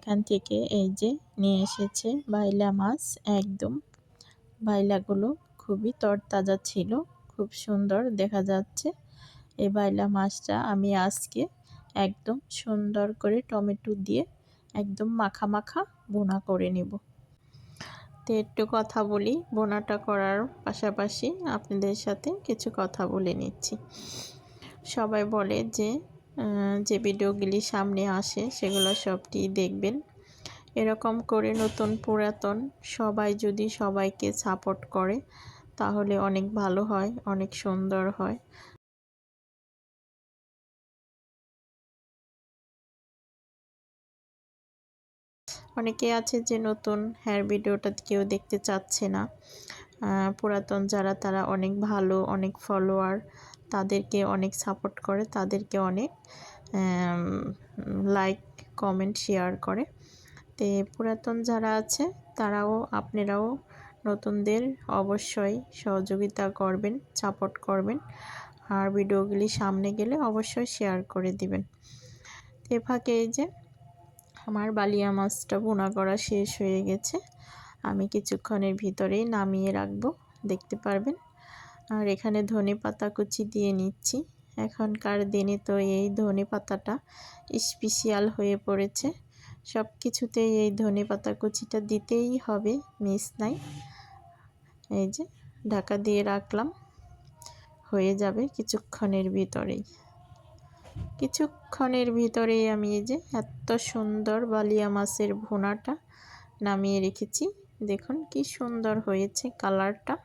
এখান থেকে এই যে নিয়ে এসেছে বাইলা মাছ। একদম বাইলাগুলো খুবই তরতাজা ছিল, খুব সুন্দর দেখা যাচ্ছে। এই বাইলা মাছটা আমি আজকে একদম সুন্দর করে টমেটো দিয়ে একদম মাখা মাখা বোনা করে নেব। তো একটু কথা বলি, বোনাটা করার পাশাপাশি আপনাদের সাথে কিছু কথা বলে নিচ্ছি। সবাই বলে যে যে ভিডিওগুলি সামনে আসে সেগুলো সবটি দেখবেন। এরকম করে নতুন পুরাতন সবাই যদি সবাইকে সাপোর্ট করে তাহলে অনেক ভালো হয়, অনেক সুন্দর হয়। অনেকে আছে যে নতুন হেয়ার ভিডিওটা কেউ দেখতে চাচ্ছে না, পুরাতন যারা তারা অনেক ভালো, অনেক ফলোয়ার, তাদেরকে অনেক সাপোর্ট করে, তাদেরকে অনেক লাইক কমেন্ট শেয়ার করে। তো পুরাতন যারা আছে তারাও আপনারাও নতুনদের অবশ্যই সহযোগিতা করবেন, সাপোর্ট করবেন, আর ভিডিওগুলি সামনে গেলে অবশ্যই শেয়ার করে দিবেন। তো ফাঁকে এই যে আমার বালিয়া মাছটা ভুনা করা শেষ হয়ে গেছে, আমি কিছুক্ষণের ভিতরেই নামিয়ে রাখবো, দেখতে পারবেন। আর এখানে ধনেপাতা কুচি দিয়ে নিচ্ছি। এখনকার দিনে তো এই ধনেপাতাটা স্পেশাল হয়ে পড়েছে, সব কিছুতেই এই ধনেপাতা কুচিটা দিতেই হবে, মিস নাই। এই যে ঢাকা দিয়ে রাখলাম, হয়ে যাবে কিছুক্ষণের ভিতরেই আমি এই যে এত সুন্দর বালিয়া মাছের ভুনাটা নামিয়ে রেখেছি। দেখুন কি সুন্দর হয়েছে কালারটা।